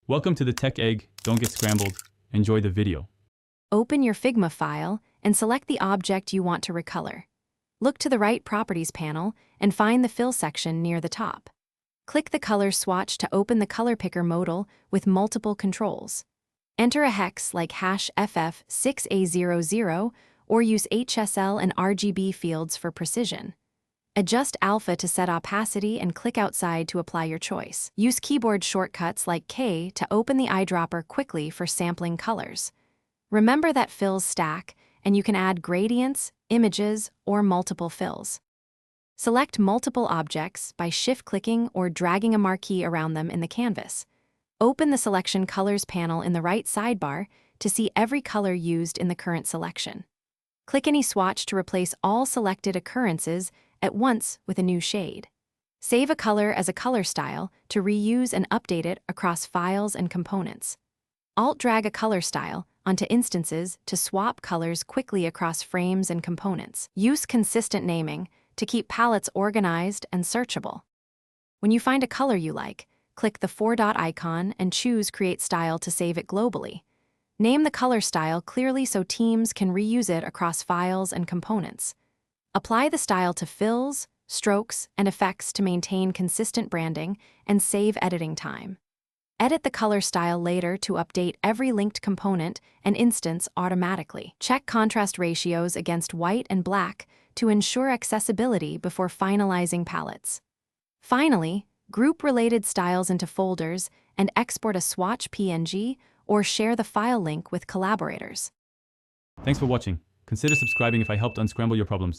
Welcome to the Tech Egg. Don't get scrambled. Enjoy the video. Open your Figma file and select the object you want to recolor. Look to the right Properties panel and find the Fill section near the top. Click the color swatch to open the color picker modal with multiple controls. Enter a hex like #FF6A00 or use HSL and RGB fields for precision. Adjust alpha to set opacity and click outside to apply your choice. Use keyboard shortcuts like K to open the eyedropper quickly for sampling colors. Remember that fills stack, and you can add gradients, images, or multiple fills. Select multiple objects by shift-clicking or dragging a marquee around them in the canvas. Open the Selection Colors panel in the right sidebar to see every color used in the current selection. Click any swatch to replace all selected occurrences at once with a new shade. Save a color as a color style to reuse and update it across files and components. Alt-drag a color style onto instances to swap colors quickly across frames and components. Use consistent naming to keep palettes organized and searchable. When you find a color you like, click the four-dot icon and choose Create Style to save it globally. Name the color style clearly so teams can reuse it across files and components. Apply the style to fills, strokes, and effects to maintain consistent branding and save editing time. Edit the color style later to update every linked component and instance automatically. Check contrast ratios against white and black to ensure accessibility before finalizing palettes. Finally, group related styles into folders and export a swatch PNG or share the file link with collaborators. Thanks for watching. Consider subscribing if I helped unscramble your problems.